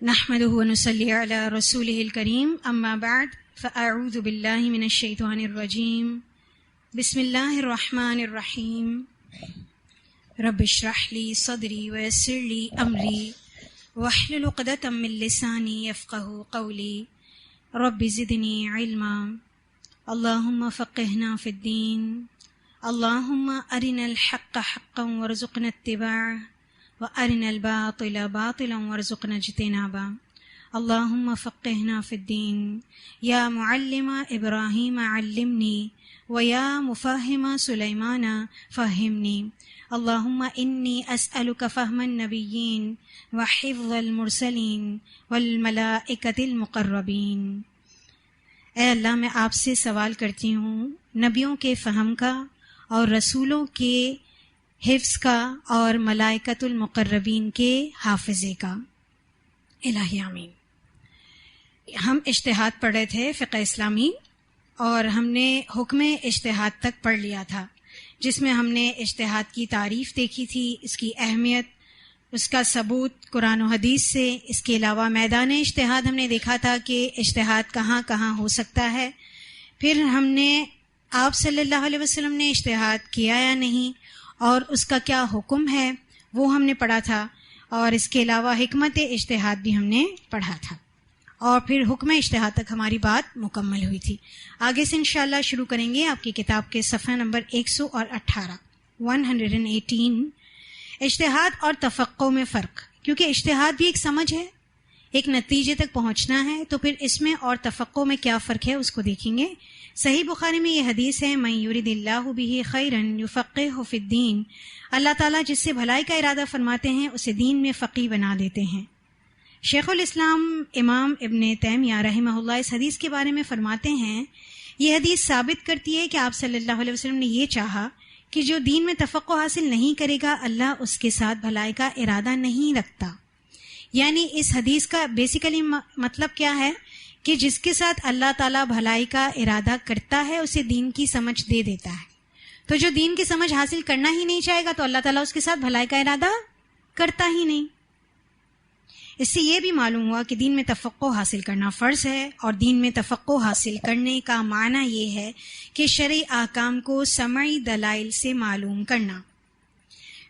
نحمده ونصلي على رسوله الكريم اما بعد فاعوذ بالله من الشيطان الرجيم بسم الله الرحمن الرحيم رب اشرح لي صدري ويسر لي امري واحلل عقدة من لساني يفقهوا قولي رب زدني علما اللهم فقهنا في الدين اللهم ارنا الحق حقا وارزقنا اتباعه وَأَرِنَا الْبَاطِلَ بَاطِلًا وَارْزُقْنَا اجْتِنَابَهُ اللهم فقهنا في الدين يا معلم إبراهيم علمني ويا مفهم سليمان فهمني اللهم إني أسألك فهم النبيين وحفظ المرسلين والملائكة المقربين۔ اے اللہ، میں آپ سے سوال کرتی ہوں نبیوں کے فہم کا اور رسولوں کے حفظ کا اور ملائکۃ المقربین کے حافظے کا، الہی آمین۔ ہم اجتہاد پڑھ رہے تھے فقہ اسلامی، اور ہم نے حکم اجتہاد تک پڑھ لیا تھا، جس میں ہم نے اجتہاد کی تعریف دیکھی تھی، اس کی اہمیت، اس کا ثبوت قرآن و حدیث سے۔ اس کے علاوہ میدان اجتہاد ہم نے دیکھا تھا کہ اجتہاد کہاں کہاں ہو سکتا ہے۔ پھر ہم نے آپ صلی اللہ علیہ وسلم نے اجتہاد کیا یا نہیں اور اس کا کیا حکم ہے وہ ہم نے پڑھا تھا، اور اس کے علاوہ حکمت اجتہاد بھی ہم نے پڑھا تھا، اور پھر حکم اجتہاد تک ہماری بات مکمل ہوئی تھی۔ آگے سے انشاءاللہ شروع کریں گے آپ کی کتاب کے صفحہ نمبر 118 اجتہاد اور تفقع میں فرق، کیونکہ اجتہاد بھی ایک سمجھ ہے، ایک نتیجے تک پہنچنا ہے، تو پھر اس میں اور تفقع میں کیا فرق ہے اس کو دیکھیں گے۔ صحیح بخاری میں یہ حدیث ہے، من یرید اللہ بہ خیرا یفقہہ فی الدین، اللہ تعالیٰ جس سے بھلائی کا ارادہ فرماتے ہیں اسے دین میں فقیہ بنا دیتے ہیں۔ شیخ الاسلام امام ابن تیمیہ رحمہ اللہ اس حدیث کے بارے میں فرماتے ہیں، یہ حدیث ثابت کرتی ہے کہ آپ صلی اللہ علیہ وسلم نے یہ چاہا کہ جو دین میں تفقہ حاصل نہیں کرے گا اللہ اس کے ساتھ بھلائی کا ارادہ نہیں رکھتا۔ یعنی اس حدیث کا بیسیکلی مطلب کیا ہے کہ جس کے ساتھ اللہ تعالیٰ بھلائی کا ارادہ کرتا ہے اسے دین کی سمجھ دے دیتا ہے، تو جو دین کی سمجھ حاصل کرنا ہی نہیں چاہے گا تو اللہ تعالیٰ اس کے ساتھ بھلائی کا ارادہ کرتا ہی نہیں۔ اس سے یہ بھی معلوم ہوا کہ دین میں تفقہ حاصل کرنا فرض ہے، اور دین میں تفقہ حاصل کرنے کا معنی یہ ہے کہ شرعی احکام کو سمعی دلائل سے معلوم کرنا۔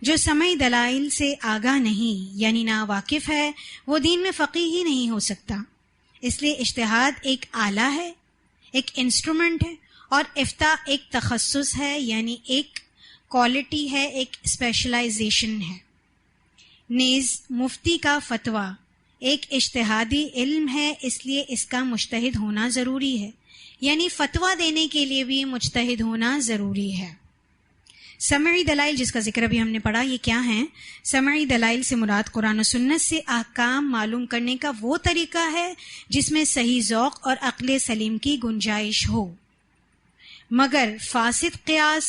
جو سمعی دلائل سے آگاہ نہیں یعنی نا واقف ہے وہ دین میں فقیہ ہی نہیں ہو سکتا۔ اس لیے اجتہاد ایک آلہ ہے، ایک انسٹرومنٹ ہے، اور افتاء ایک تخصص ہے، یعنی ایک کوالٹی ہے، ایک اسپیشلائزیشن ہے۔ نیز مفتی کا فتویٰ ایک اجتہادی علم ہے، اس لیے اس کا مجتہد ہونا ضروری ہے، یعنی فتویٰ دینے کے لیے بھی مجتہد ہونا ضروری ہے۔ سمعی دلائل جس کا ذکر ابھی ہم نے پڑھا، یہ کیا ہیں؟ سمعی دلائل سے مراد قرآن و سنت سے احکام معلوم کرنے کا وہ طریقہ ہے جس میں صحیح ذوق اور عقل سلیم کی گنجائش ہو، مگر فاسد قیاس،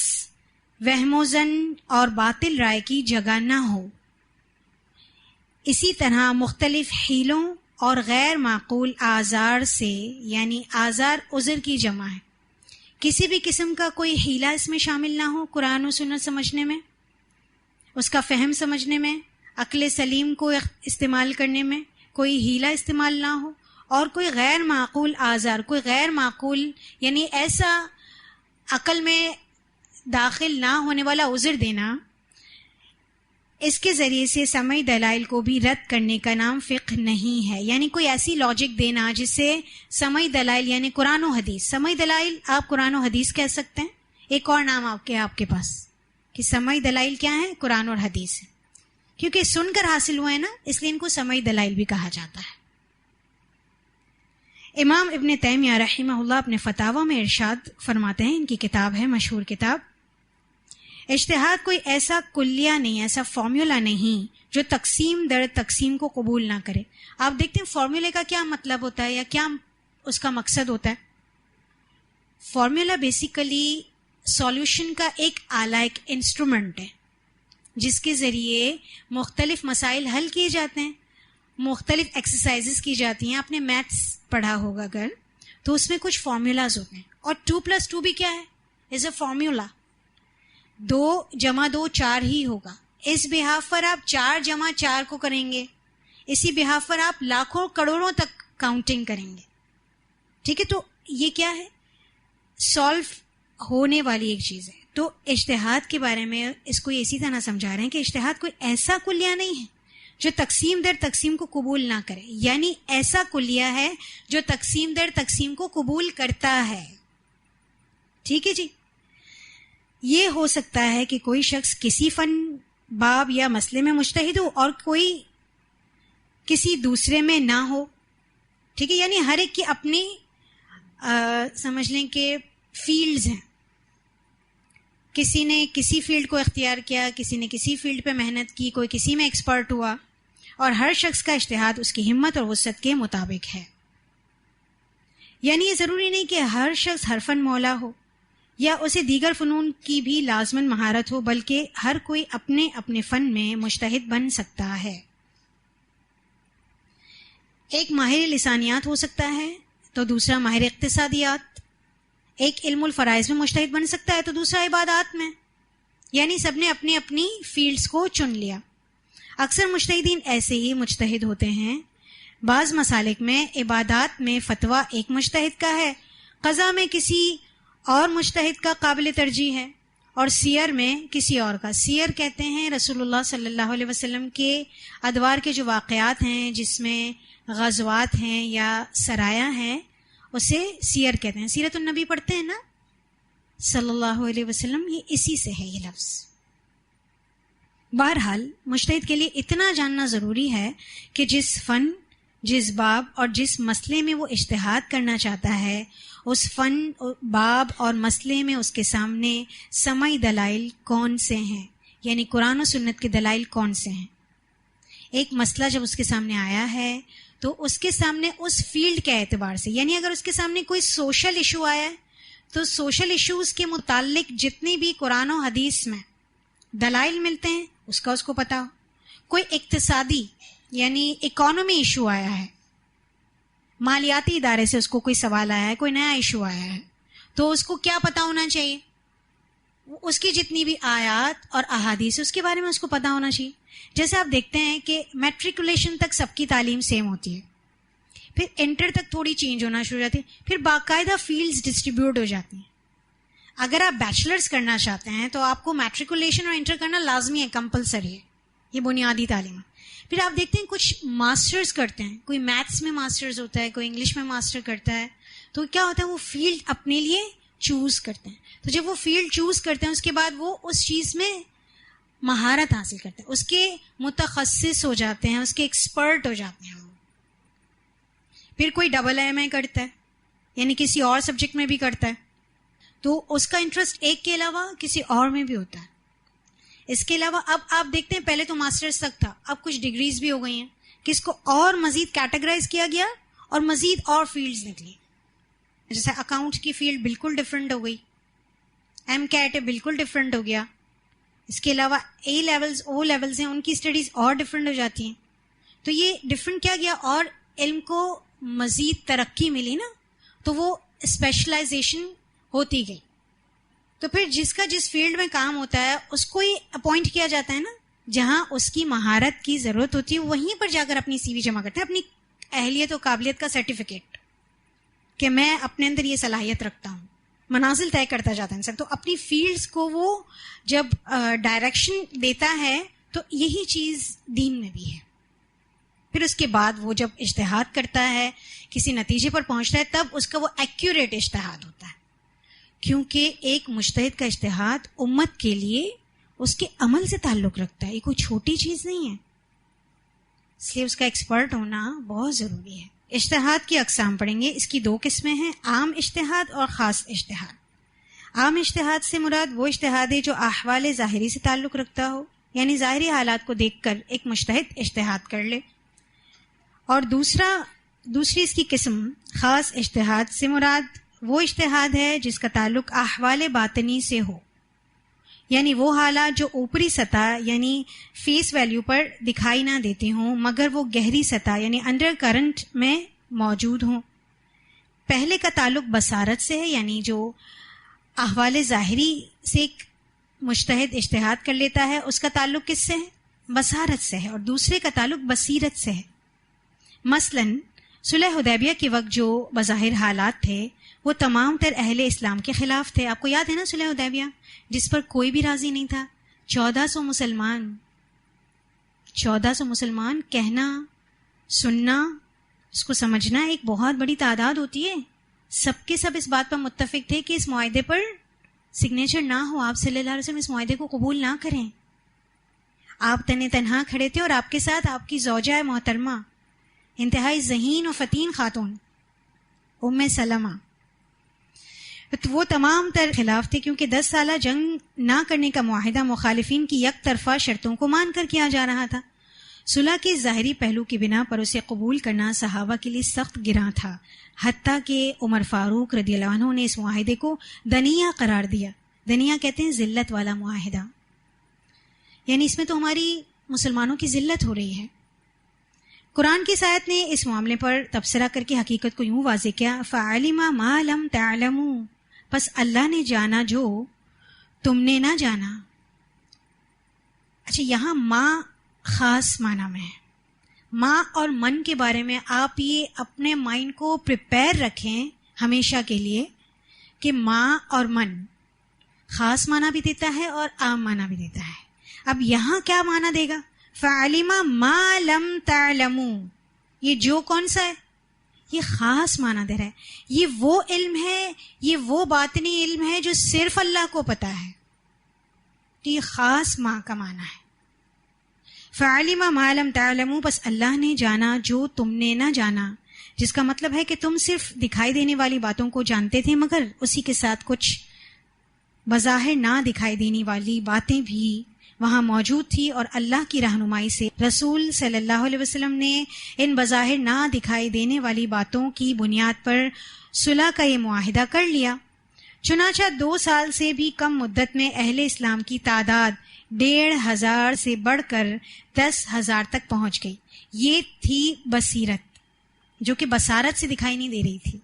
وہم و ظن اور باطل رائے کی جگہ نہ ہو۔ اسی طرح مختلف حیلوں اور غیر معقول آزار سے، یعنی آزار عذر کی جمع ہے، کسی بھی قسم کا کوئی حیلہ اس میں شامل نہ ہو، قرآن و سنت سمجھنے میں، اس کا فہم سمجھنے میں، عقل سلیم کو استعمال کرنے میں کوئی حیلہ استعمال نہ ہو، اور کوئی غیر معقول آزار، کوئی غیر معقول یعنی ایسا عقل میں داخل نہ ہونے والا عذر دینا، اس کے ذریعے سے سمعی دلائل کو بھی رد کرنے کا نام فقہ نہیں ہے۔ یعنی کوئی ایسی لاجک دینا جس سے سمعی دلائل یعنی قرآن و حدیث، سمعی دلائل آپ قرآن و حدیث کہہ سکتے ہیں، ایک اور نام آپ کے پاس کہ سمعی دلائل کیا ہے؟ قرآن اور حدیث ہے، کیونکہ سن کر حاصل ہوئے نا، اس لیے ان کو سمعی دلائل بھی کہا جاتا ہے۔ امام ابن تیمیہ رحمہ اللہ اپنے فتاوی میں ارشاد فرماتے ہیں، ان کی کتاب ہے مشہور کتاب، اجتہاد کوئی ایسا کلیہ نہیں، ایسا فارمولا نہیں جو تقسیم در تقسیم کو قبول نہ کرے۔ آپ دیکھتے ہیں فارمولے کا کیا مطلب ہوتا ہے یا کیا اس کا مقصد ہوتا ہے؟ فارمولا بیسیکلی سولوشن کا ایک آلہ، ایک انسٹرومنٹ ہے جس کے ذریعے مختلف مسائل حل کیے جاتے ہیں، مختلف ایکسرسائزز کی جاتی ہیں۔ آپ نے میتھس پڑھا ہوگا اگر تو اس میں کچھ فارمولاز ہوتے ہیں، اور 2+2 بھی کیا ہے؟ از اے فارمولا۔ 2 + 2 4 ہی ہوگا، اس بحاف پر آپ 4 + 4 کو کریں گے، اسی بہاف پر آپ لاکھوں کروڑوں تک کاؤنٹنگ کریں گے. ٹھیک ہے, تو یہ کیا ہے؟ سالو ہونے والی ایک چیز ہے. تو اجتہاد کے بارے میں اس کو اسی طرح سمجھا رہے ہیں کہ اجتہاد کوئی ایسا کلیہ نہیں ہے جو تقسیم در تقسیم کو قبول نہ کرے, یعنی ایسا کلیہ ہے جو تقسیم در تقسیم کو قبول کرتا ہے. ٹھیک ہے جی. یہ ہو سکتا ہے کہ کوئی شخص کسی فن, باب یا مسئلے میں مجتہد ہو اور کوئی کسی دوسرے میں نہ ہو. ٹھیک ہے, یعنی ہر ایک کی اپنی سمجھ لیں کہ فیلڈز ہیں. کسی نے کسی فیلڈ کو اختیار کیا, کسی نے کسی فیلڈ پہ محنت کی, کوئی کسی میں ایکسپرٹ ہوا, اور ہر شخص کا اجتہاد اس کی ہمت اور وسعت کے مطابق ہے. یعنی یہ ضروری نہیں کہ ہر شخص ہر فن مولا ہو یا اسے دیگر فنون کی بھی لازماً مہارت ہو, بلکہ ہر کوئی اپنے اپنے فن میں مجتہد بن سکتا ہے. ایک ماہر لسانیات ہو سکتا ہے تو دوسرا ماہر اقتصادیات. ایک علم الفرائض میں مجتہد بن سکتا ہے تو دوسرا عبادات میں. یعنی سب نے اپنی اپنی فیلڈز کو چن لیا. اکثر مجتہدین ایسے ہی مجتہد ہوتے ہیں. بعض مسالک میں عبادات میں فتویٰ ایک مجتہد کا ہے, قضا میں کسی اور مجتہد کا قابل ترجیح ہے, اور سیر میں کسی اور کا. سیر کہتے ہیں رسول اللہ صلی اللہ علیہ وسلم کے ادوار کے جو واقعات ہیں, جس میں غزوات ہیں یا سرایا ہیں, اسے سیر کہتے ہیں. سیرت النبی پڑھتے ہیں نا صلی اللہ علیہ وسلم, یہ اسی سے ہے یہ لفظ. بہرحال مجتہد کے لیے اتنا جاننا ضروری ہے کہ جس فن, جس باب اور جس مسئلے میں وہ اجتہاد کرنا چاہتا ہے, اس فن, باب اور مسئلے میں اس کے سامنے سمعی دلائل کون سے ہیں, یعنی قرآن و سنت کے دلائل کون سے ہیں. ایک مسئلہ جب اس کے سامنے آیا ہے تو اس کے سامنے اس فیلڈ کے اعتبار سے, یعنی اگر اس کے سامنے کوئی سوشل ایشو آیا ہے تو سوشل ایشوز کے متعلق جتنی بھی قرآن و حدیث میں دلائل ملتے ہیں اس کا اس کو پتا ہو. کوئی اقتصادی یعنی اکانومی ایشو آیا ہے, مالیاتی ادارے سے اس کو کوئی سوال آیا ہے, کوئی نیا ایشو آیا ہے, تو اس کو کیا پتا ہونا چاہیے؟ اس کی جتنی بھی آیات اور احادیث اس کے بارے میں اس کو پتا ہونا چاہیے. جیسے آپ دیکھتے ہیں کہ میٹریکولیشن تک سب کی تعلیم سیم ہوتی ہے, پھر انٹر تک تھوڑی چینج ہونا شروع ہو جاتی ہے, پھر باقاعدہ فیلڈز ڈسٹریبیوٹ ہو جاتی ہیں. اگر آپ بیچلرز کرنا چاہتے ہیں تو آپ کو میٹریکولیشن اور انٹر کرنا لازمی ہے, کمپلسری ہے, یہ بنیادی تعلیم ہے. پھر آپ دیکھتے ہیں کچھ ماسٹرز کرتے ہیں, کوئی میتھس میں ماسٹرز ہوتا ہے, کوئی انگلش میں ماسٹر کرتا ہے, تو کیا ہوتا ہے وہ فیلڈ اپنے لیے چوز کرتے ہیں. تو جب وہ فیلڈ چوز کرتے ہیں اس کے بعد وہ اس چیز میں مہارت حاصل کرتے ہیں, اس کے متخصص ہو جاتے ہیں, اس کے ایکسپرٹ ہو جاتے ہیں. پھر کوئی ڈبل ایم اے کرتا ہے, یعنی کسی اور سبجیکٹ میں بھی کرتا ہے, تو اس کا انٹرسٹ ایک کے علاوہ کسی اور میں بھی ہوتا ہے. اس کے علاوہ اب آپ دیکھتے ہیں پہلے تو ماسٹرز تک تھا, اب کچھ ڈگریز بھی ہو گئی ہیں کہ اس کو اور مزید کیٹیگرائز کیا گیا اور مزید اور فیلڈز نکلی. جیسے اکاؤنٹ کی فیلڈ بالکل ڈفرینٹ ہو گئی, ایم کیٹ بالکل ڈفرینٹ ہو گیا. اس کے علاوہ اے لیولز, او لیولز ہیں, ان کی اسٹڈیز اور ڈفرینٹ ہو جاتی ہیں. تو یہ ڈفرینٹ کیا گیا اور علم کو مزید ترقی ملی نا, تو وہ اسپیشلائزیشن ہوتی گئی. تو پھر جس کا جس فیلڈ میں کام ہوتا ہے اس کو ہی اپوائنٹ کیا جاتا ہے نا, جہاں اس کی مہارت کی ضرورت ہوتی ہے وہیں پر جا کر اپنی سی وی جمع کرتا ہے, اپنی اہلیت و قابلیت کا سرٹیفکیٹ کہ میں اپنے اندر یہ صلاحیت رکھتا ہوں. منازل طے کرتا جاتا ہے انسان. تو اپنی فیلڈز کو وہ جب ڈائریکشن دیتا ہے تو یہی چیز دین میں بھی ہے. پھر اس کے بعد وہ جب اجتہاد کرتا ہے, کسی نتیجے پر پہنچتا ہے, تب اس کا وہ ایکوریٹ اجتہاد ہوتا ہے, کیونکہ ایک مجتہد کا اجتہاد امت کے لیے اس کے عمل سے تعلق رکھتا ہے. یہ کوئی چھوٹی چیز نہیں ہے, اس لیے اس کا ایکسپرٹ ہونا بہت ضروری ہے. اجتہاد کی اقسام پڑھیں گے. اس کی 2 قسمیں ہیں, عام اجتہاد اور خاص اجتہاد. عام اجتہاد سے مراد وہ اجتہاد ہے جو احوال ظاہری سے تعلق رکھتا ہو, یعنی ظاہری حالات کو دیکھ کر ایک مجتہد اجتہاد کر لے. اور دوسری اس کی قسم خاص اجتہاد سے مراد وہ اجتہاد ہے جس کا تعلق احوال باطنی سے ہو, یعنی وہ حالات جو اوپری سطح یعنی فیس ویلیو پر دکھائی نہ دیتی ہوں مگر وہ گہری سطح یعنی انڈر کرنٹ میں موجود ہوں. پہلے کا تعلق بصارت سے ہے, یعنی جو احوال ظاہری سے ایک مجتہد اجتہاد کر لیتا ہے اس کا تعلق کس سے ہے؟ بصارت سے ہے. اور دوسرے کا تعلق بصیرت سے ہے, مثلاً صلح حدیبیہ کے وقت جو بظاہر حالات تھے وہ تمام تر اہل اسلام کے خلاف تھے. آپ کو یاد ہے نا صلح حدیبیہ جس پر کوئی بھی راضی نہیں تھا. 1400 مسلمان کہنا سننا اس کو سمجھنا ایک بہت بڑی تعداد ہوتی ہے. سب کے سب اس بات پر متفق تھے کہ اس معاہدے پر سگنیچر نہ ہو. آپ صلی اللہ علیہ وسلم اس معاہدے کو قبول نہ کریں. آپ تنہا کھڑے تھے اور آپ کے ساتھ آپ کی زوجہ محترمہ انتہائی ذہین و فتین خاتون ام سلمہ. وہ تمام تر خلاف تھے کیونکہ 10 سالہ جنگ نہ کرنے کا معاہدہ مخالفین کی یک طرفہ شرطوں کو مان کر کیا جا رہا تھا. صلح کے ظاہری پہلو کی بنا پر اسے قبول کرنا صحابہ کے لیے سخت گراں تھا، حتیٰ کہ عمر فاروق رضی اللہ عنہ نے اس معاہدے کو دنیہ قرار دیا. دنیہ کہتے ہیں ذلت والا معاہدہ، یعنی اس میں تو ہماری مسلمانوں کی ذلت ہو رہی ہے. قرآن کی آیت نے اس معاملے پر تبصرہ کر کے حقیقت کو یوں واضح کیا، فَعَلِمَ مَا لَمْ تَعْلَمُوا، پس اللہ نے جانا جو تم نے نہ جانا. اچھا، یہاں ماں خاص معنی میں ہے. ماں اور من کے بارے میں آپ یہ اپنے مائنڈ کو پریپئر رکھیں ہمیشہ کے لیے کہ ماں اور من خاص معنی بھی دیتا ہے اور عام معنی بھی دیتا ہے. اب یہاں کیا معنی دے گا؟ فَعَلِمَ مَا لَمْ تَعْلَمُوا، یہ جو کون سا ہے؟ یہ خاص معنی دے رہا ہے. یہ وہ علم ہے، یہ وہ باطنی علم ہے جو صرف اللہ کو پتا ہے. تو یہ خاص ماں کا معنی ہے. فَعَلِمَ مَا لَمْ تَعْلَمُوا، پس اللہ نے جانا جو تم نے نہ جانا، جس کا مطلب ہے کہ تم صرف دکھائی دینے والی باتوں کو جانتے تھے، مگر اسی کے ساتھ کچھ بظاہر نہ دکھائی دینے والی باتیں بھی وہاں موجود تھی، اور اللہ کی رہنمائی سے رسول صلی اللہ علیہ وسلم نے ان بظاہر نہ دکھائی دینے والی باتوں کی بنیاد پر صلح کا یہ معاہدہ کر لیا. چنانچہ 2 سال سے بھی کم مدت میں اہل اسلام کی تعداد 1,500 سے بڑھ کر 10,000 تک پہنچ گئی. یہ تھی بصیرت، جو کہ بصارت سے دکھائی نہیں دے رہی تھی.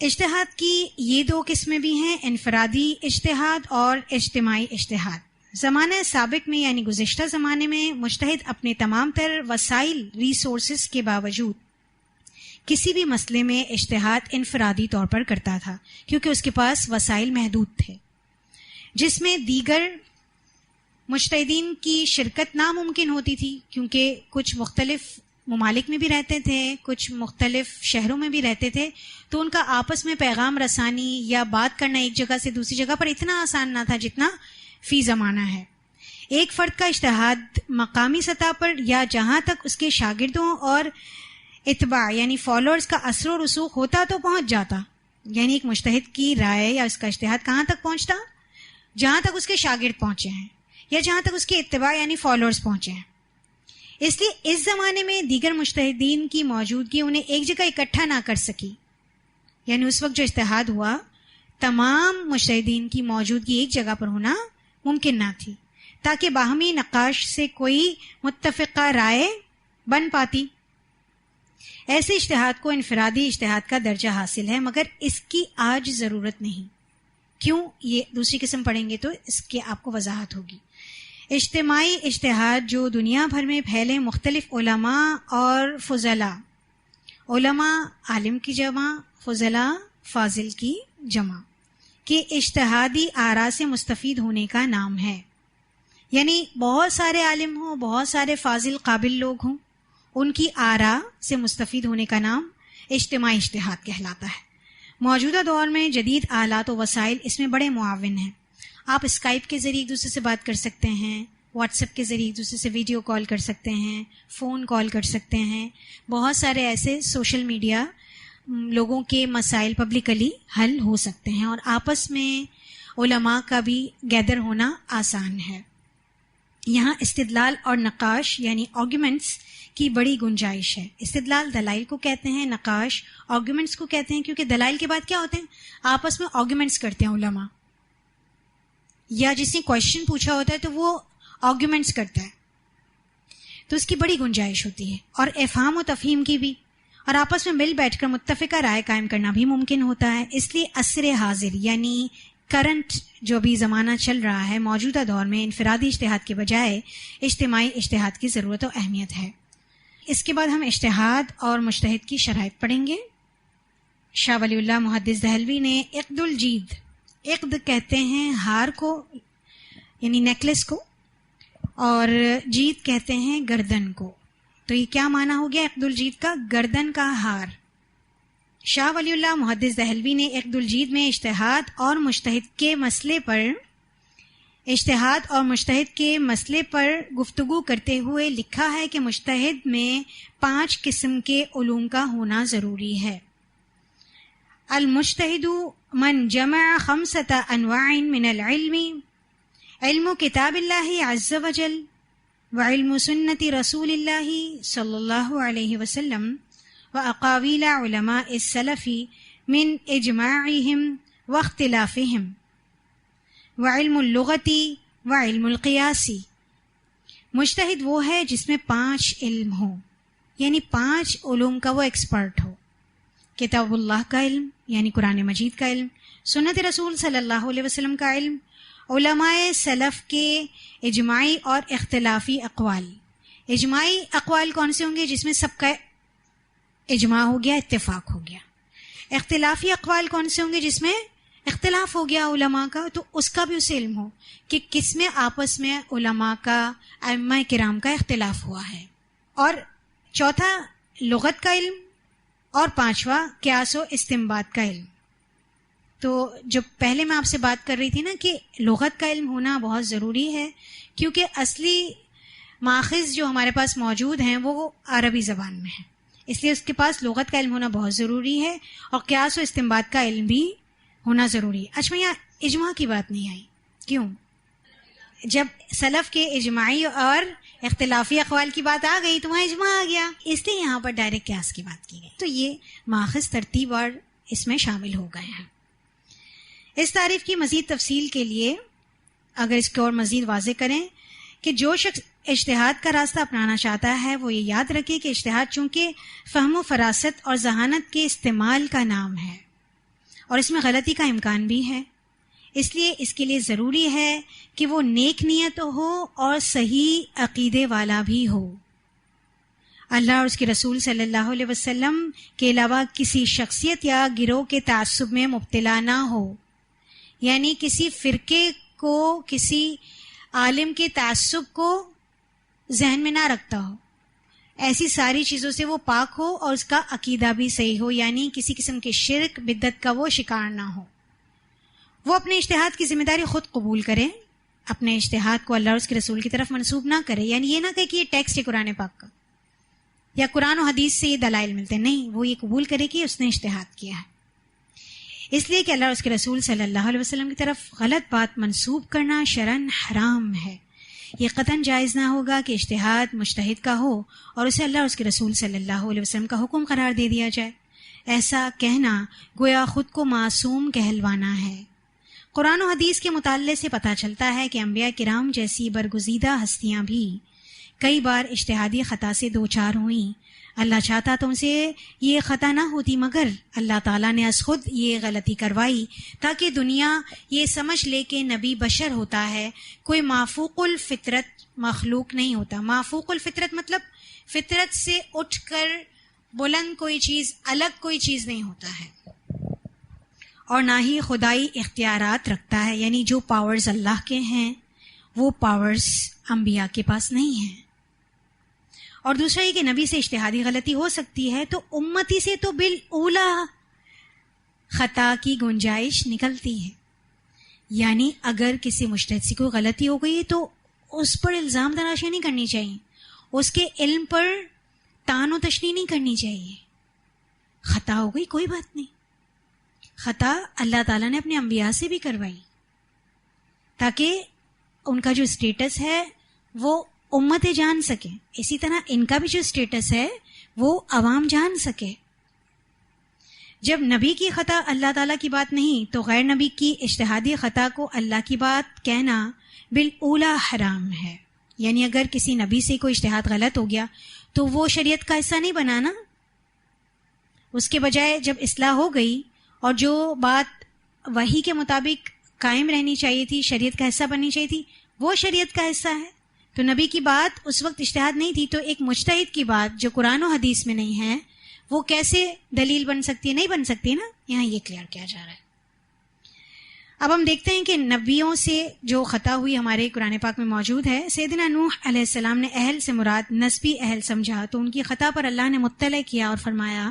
اجتہاد کی یہ 2 قسمیں بھی ہیں، انفرادی اجتہاد اور اجتماعی اجتہاد. زمانہ سابق میں یعنی گزشتہ زمانے میں مجتہد اپنے تمام تر وسائل ریسورسز کے باوجود کسی بھی مسئلے میں اجتہاد انفرادی طور پر کرتا تھا، کیونکہ اس کے پاس وسائل محدود تھے، جس میں دیگر مجتہدین کی شرکت ناممکن ہوتی تھی، کیونکہ کچھ مختلف ممالک میں بھی رہتے تھے، کچھ مختلف شہروں میں بھی رہتے تھے، تو ان کا آپس میں پیغام رسانی یا بات کرنا ایک جگہ سے دوسری جگہ پر اتنا آسان نہ تھا جتنا فی زمانہ ہے. ایک فرد کا اجتہاد مقامی سطح پر یا جہاں تک اس کے شاگردوں اور اتباع یعنی فالوورز کا اثر و رسوخ ہوتا تو پہنچ جاتا. یعنی ایک مجتہد کی رائے یا اس کا اجتہاد کہاں تک پہنچتا؟ جہاں تک اس کے شاگرد پہنچے ہیں یا جہاں تک اس کے اتباع یعنی فالوورز پہنچے ہیں. اس لیے اس زمانے میں دیگر مجتہدین کی موجودگی انہیں ایک جگہ اکٹھا نہ کر سکی. یعنی اس وقت جو اجتہاد ہوا، تمام مجتہدین کی موجودگی ایک جگہ پر ہونا ممکن نہ تھی، تاکہ باہمی نقاش سے کوئی متفقہ رائے بن پاتی. ایسے اجتہاد کو انفرادی اجتہاد کا درجہ حاصل ہے، مگر اس کی آج ضرورت نہیں. کیوں؟ یہ دوسری قسم پڑھیں گے تو اس کی آپ کو وضاحت ہوگی. اجتماعی اجتہاد جو دنیا بھر میں پھیلے مختلف علماء اور فضلاء، علماء عالم کی جمع، فضلاء فاضل کی جمع، کہ اجتہادی آراء سے مستفید ہونے کا نام ہے. یعنی بہت سارے عالم ہوں، بہت سارے فاضل قابل لوگ ہوں، ان کی آراء سے مستفید ہونے کا نام اجتماعی اجتہاد کہلاتا ہے. موجودہ دور میں جدید آلات و وسائل اس میں بڑے معاون ہیں. آپ اسکائپ کے ذریعے ایک دوسرے سے بات کر سکتے ہیں، واٹس ایپ کے ذریعے ایک دوسرے سے ویڈیو کال کر سکتے ہیں، فون کال کر سکتے ہیں. بہت سارے ایسے سوشل میڈیا لوگوں کے مسائل پبلکلی حل ہو سکتے ہیں، اور آپس میں علماء کا بھی گیدر ہونا آسان ہے. یہاں استدلال اور نقاش یعنی آرگیومنٹس کی بڑی گنجائش ہے. استدلال دلائل کو کہتے ہیں، نقاش آرگیومنٹس کو کہتے ہیں، کیونکہ دلائل کے بعد کیا ہوتے ہیں؟ آپس میں آرگیومنٹس کرتے ہیں علماء، یا جس نے کویشچن پوچھا ہوتا ہے تو وہ آرگیومنٹس کرتا ہے، تو اس کی بڑی گنجائش ہوتی ہے. اور افہام و تفہیم کی بھی، اور آپس میں مل بیٹھ کر متفقہ رائے قائم کرنا بھی ممکن ہوتا ہے. اس لیے عصر حاضر یعنی کرنٹ جو بھی زمانہ چل رہا ہے، موجودہ دور میں انفرادی اجتہاد کے بجائے اجتماعی اجتہاد کی ضرورت و اہمیت ہے. اس کے بعد ہم اجتہاد اور مجتہد کی شرائط پڑھیں گے. شاہ ولی اللہ محدث دہلوی نے عقد الجید، عقد کہتے ہیں ہار کو یعنی نیکلس کو، اور جید کہتے ہیں گردن کو. تو یہ کیا معنی ہو گیا عقد الجید کا؟ گردن کا ہار. شاہ ولی اللہ محدث دہلوی نے عقد الجید میں اجتہاد اور مجتہد کے مسئلے پر گفتگو کرتے ہوئے لکھا ہے کہ مجتہد میں 5 قسم کے علوم کا ہونا ضروری ہے. المجتہد من جمع 5 انواع من العلم، علم کتاب اللہ عز وجل وعلم سنت رسول اللہ صلی اللہ علیہ وسلم واقاویل علماء السلف من اجماعہم واختلافہم وعلم اللغت وعلم القیاس. مجتہد وہ ہے جس میں 5 علم ہوں، یعنی 5 علوم کا وہ ایکسپرٹ ہو. کتاب اللہ کا علم یعنی قرآن مجید کا علم، سنت رسول صلی اللہ علیہ وسلم کا علم، علماء سلف کے اجماعی اور اختلافی اقوال. اجماعی اقوال کون سے ہوں گے؟ جس میں سب کا اجماع ہو گیا، اتفاق ہو گیا. اختلافی اقوال کون سے ہوں گے؟ جس میں اختلاف ہو گیا علماء کا، تو اس کا بھی اسے علم ہو کہ کس میں آپس میں علماء کا، ائمہ کرام کا اختلاف ہوا ہے. اور چوتھا لغت کا علم، اور 5واں قیاس و استنباط کا علم. تو جو پہلے میں آپ سے بات کر رہی تھی نا کہ لغت کا علم ہونا بہت ضروری ہے، کیونکہ اصلی ماخذ جو ہمارے پاس موجود ہیں وہ عربی زبان میں ہیں، اس لیے اس کے پاس لغت کا علم ہونا بہت ضروری ہے، اور قیاس و استنباط کا علم بھی ہونا ضروری ہے. اچھا یہاں اجماع کی بات نہیں آئی، کیوں؟ جب سلف کے اجماعی اور اختلافی اقوال کی بات آ گئی تو وہاں اجماع آ گیا، اس لیے یہاں پر ڈائریکٹ قیاس کی بات کی گئی. تو یہ ماخذ ترتیب اور اس میں شامل ہو گئے ہیں. اس تعریف کی مزید تفصیل کے لیے اگر اس کو اور مزید واضح کریں کہ جو شخص اجتہاد کا راستہ اپنانا چاہتا ہے وہ یہ یاد رکھے کہ اجتہاد چونکہ فہم و فراست اور ذہانت کے استعمال کا نام ہے اور اس میں غلطی کا امکان بھی ہے، اس لیے اس کے لیے ضروری ہے کہ وہ نیک نیت ہو اور صحیح عقیدے والا بھی ہو. اللہ اور اس کے رسول صلی اللہ علیہ وسلم کے علاوہ کسی شخصیت یا گروہ کے تعصب میں مبتلا نہ ہو، یعنی کسی فرقے کو، کسی عالم کے تعصب کو ذہن میں نہ رکھتا ہو. ایسی ساری چیزوں سے وہ پاک ہو اور اس کا عقیدہ بھی صحیح ہو، یعنی کسی قسم کے شرک بدعت کا وہ شکار نہ ہو. وہ اپنے اجتہاد کی ذمہ داری خود قبول کرے، اپنے اجتہاد کو اللہ اور اس کے رسول کی طرف منسوب نہ کرے. یعنی یہ نہ کہے کہ یہ ٹیکسٹ ہے قرآن پاک کا یا قرآن و حدیث سے یہ دلائل ملتے ہیں، نہیں، وہ یہ قبول کرے کہ اس نے اجتہاد کیا ہے. اس لیے کہ اللہ اور اس کے رسول صلی اللہ علیہ وسلم کی طرف غلط بات منسوب کرنا شرعاً حرام ہے. یہ قطعاً جائز نہ ہوگا کہ اجتہاد مجتہد کا ہو اور اسے اللہ اور اس کے رسول صلی اللہ علیہ وسلم کا حکم قرار دے دیا جائے. ایسا کہنا گویا خود کو معصوم کہلوانا ہے. قرآن و حدیث کے مطالعے سے پتہ چلتا ہے کہ انبیاء کرام جیسی برگزیدہ ہستیاں بھی کئی بار اجتہادی خطا سے دوچار ہوئیں. اللہ چاہتا تو ان سے یہ خطا نہ ہوتی، مگر اللہ تعالیٰ نے از خود یہ غلطی کروائی تاکہ دنیا یہ سمجھ لے کہ نبی بشر ہوتا ہے، کوئی مافوق الفطرت مخلوق نہیں ہوتا. مافوق الفطرت مطلب فطرت سے اٹھ کر بلند کوئی چیز، الگ کوئی چیز نہیں ہوتا ہے، اور نہ ہی خدائی اختیارات رکھتا ہے. یعنی جو پاورز اللہ کے ہیں وہ پاورز انبیاء کے پاس نہیں ہیں. اور دوسرا یہ کہ نبی سے اجتہادی غلطی ہو سکتی ہے تو امتی سے تو بالاولا خطا کی گنجائش نکلتی ہے. یعنی اگر کسی مجتہد سے کوئی غلطی ہو گئی تو اس پر الزام تراشی نہیں کرنی چاہیے، اس کے علم پر تان و تشنیع نہیں کرنی چاہیے. خطا ہو گئی کوئی بات نہیں، خطا اللہ تعالیٰ نے اپنے انبیاء سے بھی کروائی تاکہ ان کا جو اسٹیٹس ہے وہ امتیں جان سکیں، اسی طرح ان کا بھی جو اسٹیٹس ہے وہ عوام جان سکے. جب نبی کی خطا اللہ تعالیٰ کی بات نہیں تو غیر نبی کی اجتہادی خطا کو اللہ کی بات کہنا بالاولا حرام ہے. یعنی اگر کسی نبی سے کوئی اجتہاد غلط ہو گیا تو وہ شریعت کا حصہ نہیں بنانا، اس کے بجائے جب اصلاح ہو گئی اور جو بات وحی کے مطابق قائم رہنی چاہیے تھی، شریعت کا حصہ بننی چاہیے تھی، وہ شریعت کا حصہ ہے تو نبی کی بات اس وقت اجتہاد نہیں تھی، تو ایک مجتہد کی بات جو قرآن و حدیث میں نہیں ہے وہ کیسے دلیل بن سکتی ہے؟ نہیں بن سکتی نا. یہاں یہ کلیئر کیا جا رہا ہے. اب ہم دیکھتے ہیں کہ نبیوں سے جو خطا ہوئی ہمارے قرآن پاک میں موجود ہے. سیدنا نوح علیہ السلام نے اہل سے مراد نسبی اہل سمجھا، تو ان کی خطا پر اللہ نے مطلع کیا اور فرمایا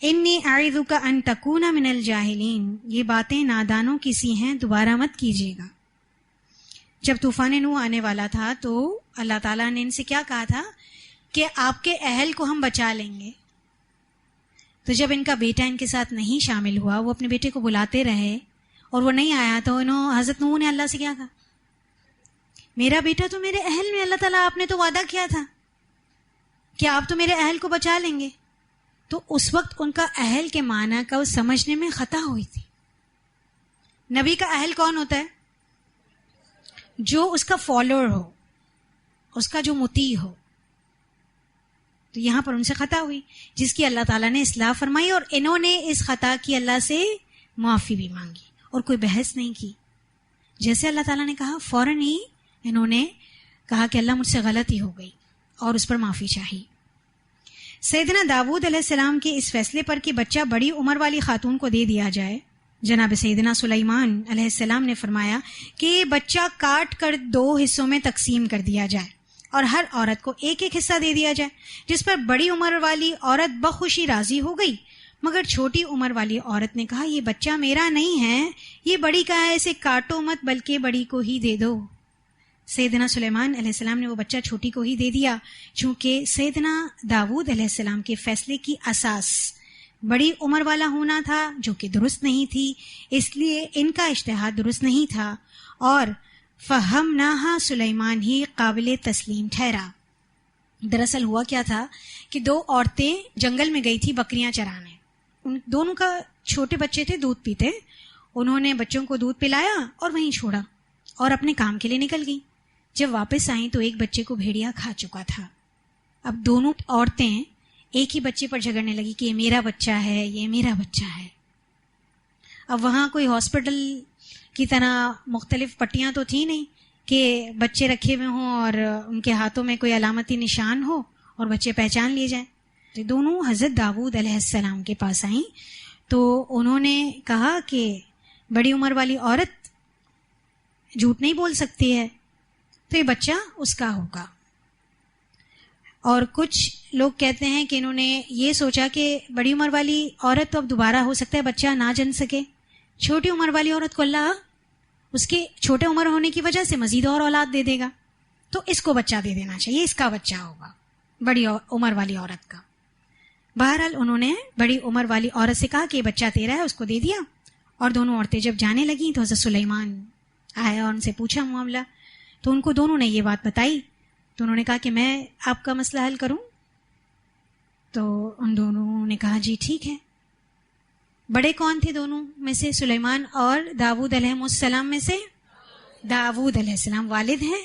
انی اعوذک ان تکون من الجاہلین، یہ باتیں نادانوں کی سی ہیں، دوبارہ مت کیجیے گا. جب طوفان نوح آنے والا تھا تو اللہ تعالیٰ نے ان سے کیا کہا تھا کہ آپ کے اہل کو ہم بچا لیں گے. تو جب ان کا بیٹا ان کے ساتھ نہیں شامل ہوا، وہ اپنے بیٹے کو بلاتے رہے اور وہ نہیں آیا، تو حضرت نوح نے اللہ سے کیا کہا؟ میرا بیٹا تو میرے اہل میں، اللہ تعالیٰ آپ نے تو وعدہ کیا تھا کہ آپ تو میرے اہل کو بچا لیں گے. تو اس وقت ان کا اہل کے معنی کا سمجھنے میں خطا ہوئی تھی. نبی کا اہل کون ہوتا ہے؟ جو اس کا فالوور ہو، اس کا جو مطیع ہو. تو یہاں پر ان سے خطا ہوئی جس کی اللہ تعالیٰ نے اصلاح فرمائی، اور انہوں نے اس خطا کی اللہ سے معافی بھی مانگی اور کوئی بحث نہیں کی. جیسے اللہ تعالیٰ نے کہا فوراً ہی انہوں نے کہا کہ اللہ مجھ سے غلطی ہو گئی اور اس پر معافی چاہی. سیدنا داؤد علیہ السلام کے اس فیصلے پر کہ بچہ بڑی عمر والی خاتون کو دے دیا جائے، جناب سیدنا سلیمان علیہ السلام نے فرمایا کہ یہ بچہ کاٹ کر 2 حصوں میں تقسیم کر دیا جائے اور ہر عورت کو ایک ایک حصہ دے دیا جائے، جس پر بڑی عمر والی عورت بخوشی راضی ہو گئی. مگر چھوٹی عمر والی عورت نے کہا یہ بچہ میرا نہیں ہے، یہ بڑی کا ہے، اسے کاٹو مت بلکہ بڑی کو ہی دے دو. سیدنا سلیمان علیہ السلام نے وہ بچہ چھوٹی کو ہی دے دیا، چونکہ سیدنا داؤد علیہ السلام کے فیصلے کی اساس بڑی عمر والا ہونا تھا جو کہ درست نہیں تھی، اس لیے ان کا اجتہاد درست نہیں تھا، اور فہمناہا سلیمان ہی قابل تسلیم ٹھہرا. دراصل ہوا کیا تھا کہ 2 عورتیں جنگل میں گئی تھی بکریاں چرانے. ان دونوں کا چھوٹے بچے تھے، دودھ پیتے. انہوں نے بچوں کو دودھ پلایا اور وہیں چھوڑا اور اپنے کام کے لیے نکل گئی. جب واپس آئیں تو ایک بچے کو بھیڑیا کھا چکا تھا. اب دونوں عورتیں ایک ہی بچے پر جھگڑنے لگی کہ یہ میرا بچہ ہے، یہ میرا بچہ ہے. اب وہاں کوئی ہاسپٹل کی طرح مختلف پٹیاں تو تھی نہیں کہ بچے رکھے ہوئے ہوں اور ان کے ہاتھوں میں کوئی علامتی نشان ہو اور بچے پہچان لیے جائیں. تو دونوں حضرت داؤد علیہ السلام کے پاس آئیں تو انہوں نے کہا کہ بڑی عمر والی عورت جھوٹ نہیں بول سکتی ہے، تو یہ بچہ اس کا ہوگا. اور کچھ لوگ کہتے ہیں کہ انہوں نے یہ سوچا کہ بڑی عمر والی عورت تو اب دوبارہ ہو سکتا ہے بچہ نہ جن سکے، چھوٹی عمر والی عورت کو اللہ اس کے چھوٹے عمر ہونے کی وجہ سے مزید اور اولاد دے دے گا، تو اس کو بچہ دے دینا چاہیے، اس کا بچہ ہوگا بڑی عمر والی عورت کا. بہرحال انہوں نے بڑی عمر والی عورت سے کہا کہ یہ بچہ تیرا ہے، اس کو دے دیا. اور دونوں عورتیں جب جانے لگیں تو حضرت سلیمان آیا اور ان سے پوچھا معاملہ، تو ان کو دونوں نے یہ بات بتائی. تو انہوں نے کہا کہ میں آپ کا مسئلہ حل کروں. تو ان دونوں نے کہا جی ٹھیک ہے. بڑے کون تھے دونوں میں سے؟ سلیمان اور داؤد علیہ السلام میں سے داؤد علیہ السلام والد ہیں،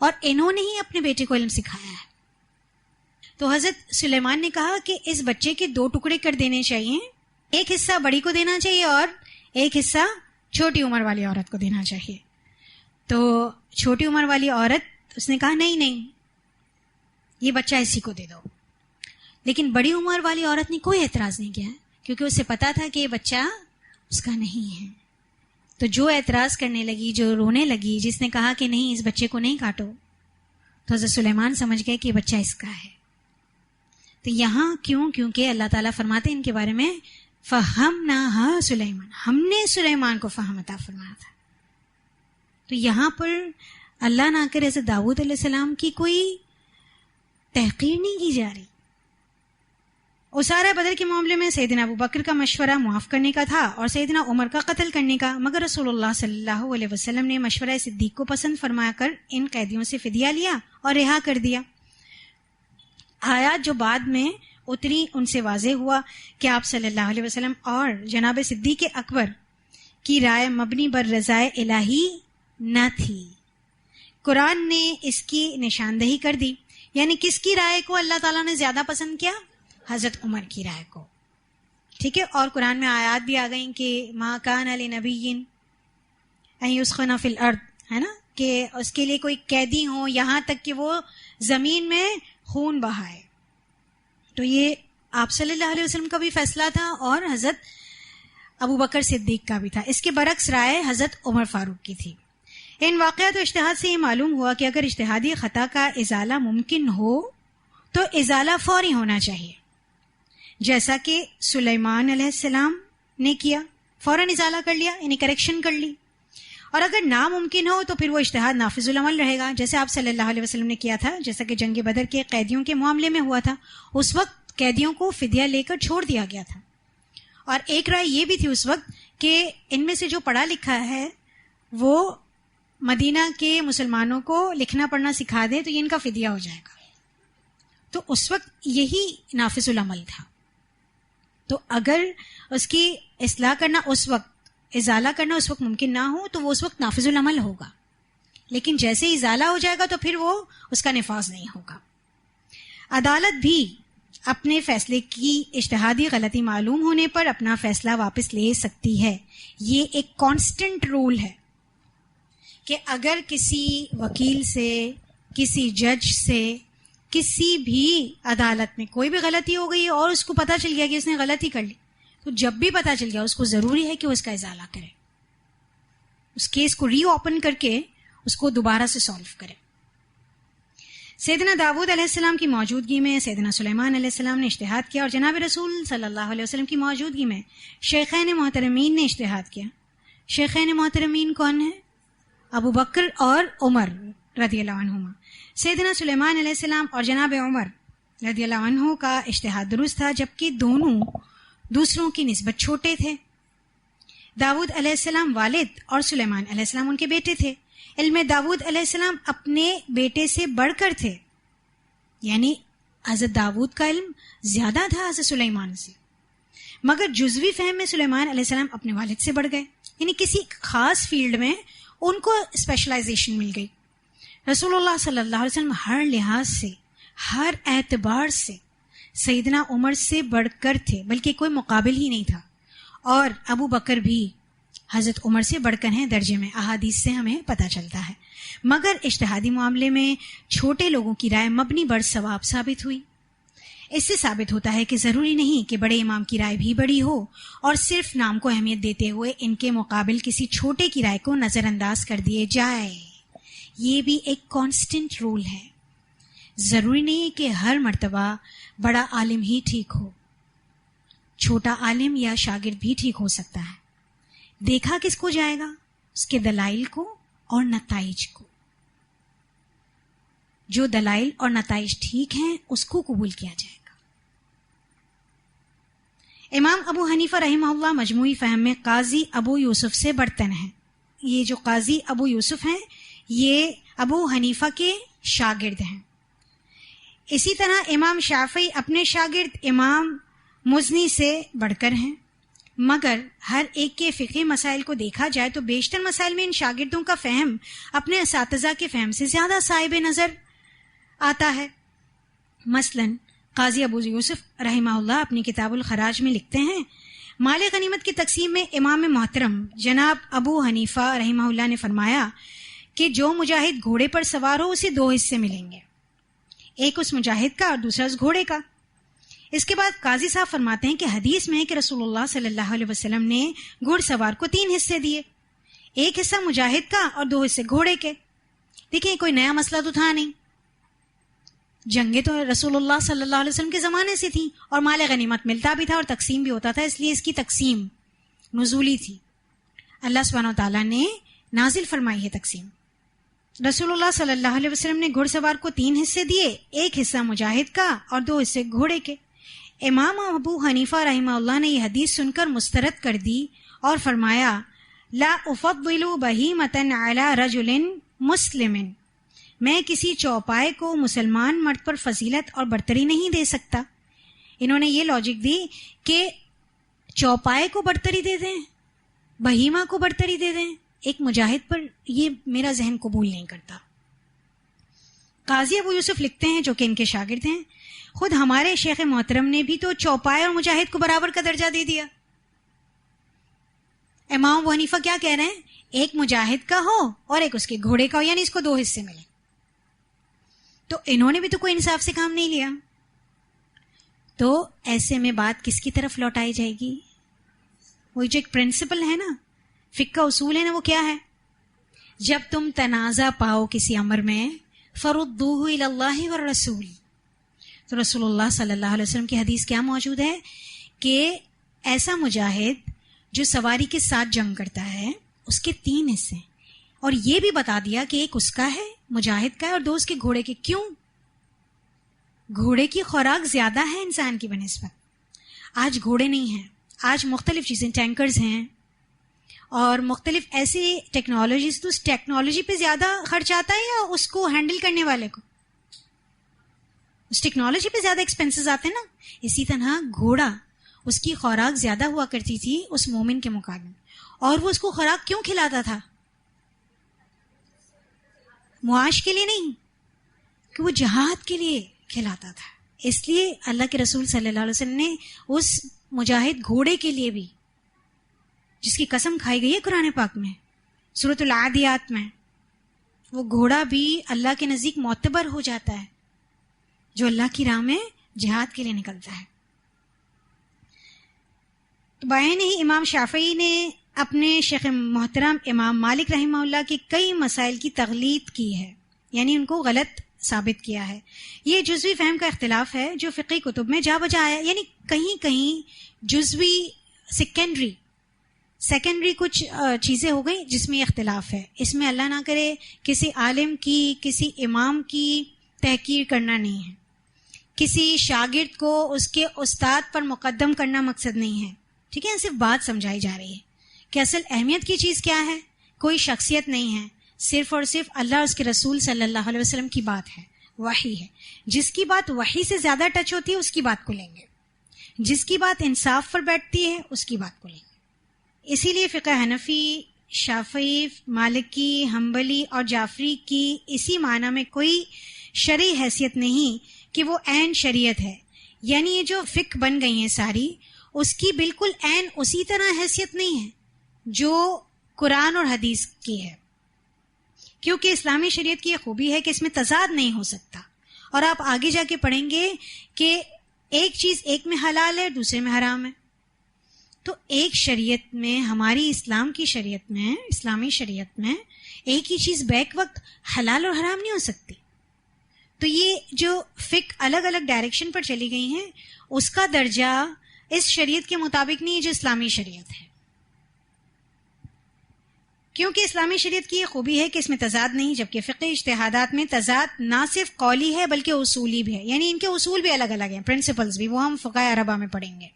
اور انہوں نے ہی اپنے بیٹے کو علم سکھایا ہے. تو حضرت سلیمان نے کہا کہ اس بچے کے 2 ٹکڑے کر دینے چاہیے، ایک حصہ بڑی کو دینا چاہیے اور ایک حصہ چھوٹی عمر والی عورت کو دینا چاہیے. تو چھوٹی عمر والی عورت اس نے کہا نہیں یہ بچہ اسی کو دے دو. لیکن بڑی عمر والی عورت نے کوئی اعتراض نہیں کیا کیونکہ اسے پتا تھا کہ یہ بچہ اس کا نہیں ہے. تو جو اعتراض کرنے لگی، جو رونے لگی، جس نے کہا کہ نہیں اس بچے کو نہیں کاٹو، تو حضرت سلیمان سمجھ گئے کہ یہ بچہ اس کا ہے. تو یہاں کیونکہ اللہ تعالیٰ فرماتے ہیں ان کے بارے میں فَهَمْنَاهَا سلیمان، ہم نے سلیمان کو فہم عطا فرمایا تھا. تو یہاں پر اللہ نہ کرے حضرت داؤد علیہ السلام کی کوئی تحقیر نہیں کی جا رہی. اسارہ بدر کے معاملے میں سیدنا ابو بکر کا مشورہ معاف کرنے کا تھا اور سیدنا عمر کا قتل کرنے کا، مگر رسول اللہ صلی اللہ علیہ وسلم نے مشورہ صدیق کو پسند فرما کر ان قیدیوں سے فدیہ لیا اور رہا کر دیا. آیات جو بعد میں اتری ان سے واضح ہوا کہ آپ صلی اللہ علیہ وسلم اور جناب صدیق اکبر کی رائے مبنی بر رضائے الہی نہ تھی. قرآن نے اس کی نشاندہی کر دی. یعنی کس کی رائے کو اللہ تعالیٰ نے زیادہ پسند کیا؟ حضرت عمر کی رائے کو. ٹھیک ہے. اور قرآن میں آیات بھی آ گئیں کہ ما کان لنبی ان یسخن فی الارض، ہے نا، کہ اس کے لیے کوئی قیدی ہو، یہاں تک کہ وہ زمین میں خون بہائے. تو یہ آپ صلی اللہ علیہ وسلم کا بھی فیصلہ تھا اور حضرت ابو بکر صدیق کا بھی تھا. اس کے برعکس رائے حضرت عمر فاروق کی تھی. ان واقعات و اجتہاد سے یہ معلوم ہوا کہ اگر اجتہادی خطا کا ازالہ ممکن ہو تو ازالہ فوری ہونا چاہیے، جیسا کہ سلیمان علیہ السلام نے کیا، فوراً ازالہ کر لیا، یعنی کریکشن کر لی. اور اگر ناممکن ہو تو پھر وہ اجتہاد نافذ العمل رہے گا، جیسے آپ صلی اللہ علیہ وسلم نے کیا تھا، جیسا کہ جنگ بدر کے قیدیوں کے معاملے میں ہوا تھا. اس وقت قیدیوں کو فدیہ لے کر چھوڑ دیا گیا تھا. اور ایک رائے یہ بھی تھی اس وقت کہ ان میں سے جو پڑھا لکھا ہے وہ مدینہ کے مسلمانوں کو لکھنا پڑھنا سکھا دے تو یہ ان کا فدیہ ہو جائے گا. تو اس وقت یہی نافذ العمل تھا. تو اگر اس کی اصلاح کرنا اس وقت، ازالہ کرنا اس وقت ممکن نہ ہو تو وہ اس وقت نافذ العمل ہوگا، لیکن جیسے ہی ازالہ ہو جائے گا تو پھر وہ اس کا نفاذ نہیں ہوگا. عدالت بھی اپنے فیصلے کی اجتہادی غلطی معلوم ہونے پر اپنا فیصلہ واپس لے سکتی ہے. یہ ایک کانسٹنٹ رول ہے کہ اگر کسی وکیل سے، کسی جج سے، کسی بھی عدالت میں کوئی بھی غلطی ہو گئی اور اس کو پتہ چل گیا کہ اس نے غلطی کر لی، تو جب بھی پتہ چل گیا اس کو ضروری ہے کہ وہ اس کا ازالہ کرے، اس کیس کو ری اوپن کر کے اس کو دوبارہ سے سالو کرے. سیدنا داؤد علیہ السلام کی موجودگی میں سیدنا سلیمان علیہ السلام نے اجتہاد کیا، اور جناب رسول صلی اللہ علیہ وسلم کی موجودگی میں شیخین محترمین نے اجتہاد کیا. شیخین محترمین کون ہیں؟ ابو بکر اور عمر رضی اللہ عنہما. سیدنا سلیمان علیہ السلام اور جناب عمر رضی اللہ عنہ کا اجتہاد درست تھا، جبکہ دونوں دوسروں کی نسبت چھوٹے تھے. داؤد علیہ السلام والد اور سلیمان علیہ السلام ان کے بیٹے تھے. علم داؤد علیہ السلام اپنے بیٹے سے بڑھ کر تھے، یعنی حضرت داؤد کا علم زیادہ تھا حضرت سلیمان سے، مگر جزوی فہم میں سلیمان علیہ السلام اپنے والد سے بڑھ گئے، یعنی کسی خاص فیلڈ میں ان کو اسپیشلائزیشن مل گئی. رسول اللہ صلی اللہ علیہ وسلم ہر لحاظ سے، ہر اعتبار سے سیدنا عمر سے بڑھ کر تھے، بلکہ کوئی مقابل ہی نہیں تھا. اور ابو بکر بھی حضرت عمر سے بڑھ کر ہیں درجے میں، احادیث سے ہمیں پتہ چلتا ہے. مگر اجتہادی معاملے میں چھوٹے لوگوں کی رائے مبنی بر ثواب ثابت ہوئی. اس سے ثابت ہوتا ہے کہ ضروری نہیں کہ بڑے امام کی رائے بھی بڑی ہو اور صرف نام کو اہمیت دیتے ہوئے ان کے مقابل کسی چھوٹے کی رائے کو نظر انداز کر دیے جائے. یہ بھی ایک کانسٹنٹ رول ہے. ضروری نہیں کہ ہر مرتبہ بڑا عالم ہی ٹھیک ہو، چھوٹا عالم یا شاگرد بھی ٹھیک ہو سکتا ہے. دیکھا کس کو جائے گا؟ اس کے دلائل کو اور نتائج کو. جو دلائل اور نتائج ٹھیک ہیں اس کو قبول کیا جائے گا. امام ابو حنیفہ رحمہ اللہ مجموعی فہم میں قاضی ابو یوسف سے برتن ہیں. یہ جو قاضی ابو یوسف ہیں یہ ابو حنیفہ کے شاگرد ہیں. اسی طرح امام شافعی اپنے شاگرد امام مزنی سے بڑھ کر ہیں. مگر ہر ایک کے فقہی مسائل کو دیکھا جائے تو بیشتر مسائل میں ان شاگردوں کا فہم اپنے اساتذہ کے فہم سے زیادہ صائب نظر آتا ہے. مثلا قاضی ابو یوسف رحمہ اللہ اپنی کتاب الخراج میں لکھتے ہیں، مال غنیمت کی تقسیم میں امام محترم جناب ابو حنیفہ رحمہ اللہ نے فرمایا کہ جو مجاہد گھوڑے پر سوار ہو اسے 2 حصے ملیں گے، ایک اس مجاہد کا اور دوسرا اس گھوڑے کا. اس کے بعد قاضی صاحب فرماتے ہیں کہ حدیث میں ہے کہ رسول اللہ صلی اللہ علیہ وسلم نے گھڑ سوار کو 3 حصے دیے، ایک حصہ مجاہد کا اور 2 حصے گھوڑے کے. دیکھیں کوئی نیا مسئلہ تو تھا نہیں، جنگیں تو رسول اللہ صلی اللہ علیہ وسلم کے زمانے سے تھیں اور مال غنیمت ملتا بھی تھا اور تقسیم بھی ہوتا تھا، اس لیے اس کی تقسیم نزولی تھی. اللہ سبحانہ و تعالیٰ نے نازل فرمائی ہے تقسیم. رسول اللہ صلی اللہ علیہ وسلم نے گھڑ سوار کو 3 حصے دیے، ایک حصہ مجاہد کا اور 2 حصے گھوڑے کے. امام ابو حنیفہ رحمہ اللہ نے یہ حدیث سن کر مسترد کر دی اور فرمایا لا افضل بہیمۃ علی رجل مسلم، میں کسی چوپائے کو مسلمان مرد پر فضیلت اور برتری نہیں دے سکتا. انہوں نے یہ لاجک دی کہ چوپائے کو برتری دے دیں، بہیمہ کو برتری دے دیں، ایک مجاہد پر، یہ میرا ذہن قبول نہیں کرتا. قاضی ابو یوسف لکھتے ہیں جو کہ ان کے شاگرد ہیں، خود ہمارے شیخ محترم نے بھی تو چوپائے اور مجاہد کو برابر کا درجہ دے دیا. امام ابو حنیفہ کیا کہہ رہے ہیں؟ ایک مجاہد کا ہو اور ایک اس کے گھوڑے کا ہو، یعنی اس کو 2 حصے ملے. تو انہوں نے بھی تو کوئی انصاف سے کام نہیں لیا. تو ایسے میں بات کس کی طرف لوٹائی جائے گی؟ وہی جو ایک پرنسپل ہے نا، فقہ کا اصول ہے نا، وہ کیا ہے؟ جب تم تنازع پاؤ کسی امر میں فردوہ الی اللہ والرسول. تو رسول اللہ صلی اللہ علیہ وسلم کی حدیث کیا موجود ہے کہ ایسا مجاہد جو سواری کے ساتھ جنگ کرتا ہے اس کے 3 حصے، اور یہ بھی بتا دیا کہ ایک اس کا ہے، مجاہد کا ہے، اور 2 اس کے گھوڑے کے. کیوں؟ گھوڑے کی خوراک زیادہ ہے انسان کی بنسبت. آج گھوڑے نہیں ہیں، آج مختلف چیزیں، ٹینکرز ہیں اور مختلف ایسی ٹیکنالوجیز. تو اس ٹیکنالوجی پہ زیادہ خرچ آتا ہے یا اس کو ہینڈل کرنے والے کو؟ اس ٹیکنالوجی پہ زیادہ ایکسپینسز آتے ہیں نا. اسی طرح گھوڑا، اس کی خوراک زیادہ ہوا کرتی تھی اس مومن کے مقابلے. اور وہ اس کو خوراک کیوں کھلاتا تھا؟ معاش کے لیے نہیں، کہ وہ جہاد کے لیے کھلاتا تھا. اس لیے اللہ کے رسول صلی اللہ علیہ وسلم نے اس مجاہد گھوڑے کے لیے بھی، جس کی قسم کھائی گئی ہے قرآن پاک میں سورۃ العادیات میں، وہ گھوڑا بھی اللہ کے نزدیک معتبر ہو جاتا ہے جو اللہ کی راہ میں جہاد کے لیے نکلتا ہے. تو بیان ہی امام شافعی نے اپنے شیخ محترم امام مالک رحمہ اللہ کے کئی مسائل کی تغلیط کی ہے، یعنی ان کو غلط ثابت کیا ہے. یہ جزوی فہم کا اختلاف ہے جو فقہی کتب میں جا بجا آیا، یعنی کہیں کہیں جزوی سیکنڈری کچھ چیزیں ہو گئی جس میں یہ اختلاف ہے. اس میں اللہ نہ کرے کسی عالم کی، کسی امام کی تحقیر کرنا نہیں ہے، کسی شاگرد کو اس کے استاد پر مقدم کرنا مقصد نہیں ہے. ٹھیک ہے، صرف بات سمجھائی جا رہی ہے کہ اصل اہمیت کی چیز کیا ہے. کوئی شخصیت نہیں ہے، صرف اور صرف اللہ اور اس کے رسول صلی اللہ علیہ وسلم کی بات ہے، وحی ہے. جس کی بات وحی سے زیادہ ٹچ ہوتی ہے اس کی بات کو لیں گے، جس کی بات انصاف پر بیٹھتی ہے اس کی بات کو لیں گے. اسی لیے فقہ حنفی، شافعی، مالکی، حنبلی اور جعفری کی اسی معنی میں کوئی شرعی حیثیت نہیں کہ وہ عین شریعت ہے. یعنی یہ جو فقہ بن گئی ہیں ساری، اس کی بالکل عین اسی طرح حیثیت نہیں ہے جو قرآن اور حدیث کی ہے، کیونکہ اسلامی شریعت کی یہ خوبی ہے کہ اس میں تضاد نہیں ہو سکتا. اور آپ آگے جا کے پڑھیں گے کہ ایک چیز ایک میں حلال ہے دوسرے میں حرام ہے. تو ایک شریعت میں، ہماری اسلام کی شریعت میں، اسلامی شریعت میں ایک ہی چیز بیک وقت حلال اور حرام نہیں ہو سکتی. تو یہ جو فقہ الگ الگ ڈائریکشن پر چلی گئی ہیں، اس کا درجہ اس شریعت کے مطابق نہیں ہے جو اسلامی شریعت ہے. کیونکہ اسلامی شریعت کی یہ خوبی ہے کہ اس میں تضاد نہیں، جبکہ فقہی اجتہادات میں تضاد نہ صرف قولی ہے بلکہ اصولی بھی ہے. یعنی ان کے اصول بھی الگ الگ ہیں، پرنسپلز بھی، وہ ہم فقہ اربعہ میں پڑھیں گے.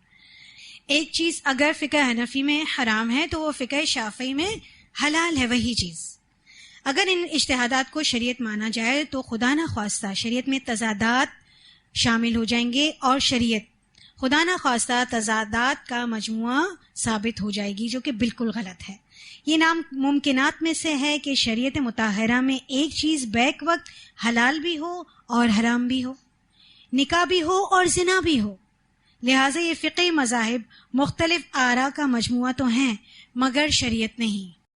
ایک چیز اگر فقہ حنفی میں حرام ہے تو وہ فقہ شافعی میں حلال ہے وہی چیز. اگر ان اجتہادات کو شریعت مانا جائے تو خدا نہ خواستہ شریعت میں تضادات شامل ہو جائیں گے، اور شریعت خدا نہ خواستہ تضادات کا مجموعہ ثابت ہو جائے گی، جو کہ بالکل غلط ہے. یہ نام ممکنات میں سے ہے کہ شریعت مطہرہ میں ایک چیز بیک وقت حلال بھی ہو اور حرام بھی ہو، نکاح بھی ہو اور زنا بھی ہو. لہٰذا یہ فقہی مذاہب مختلف آراء کا مجموعہ تو ہیں مگر شریعت نہیں.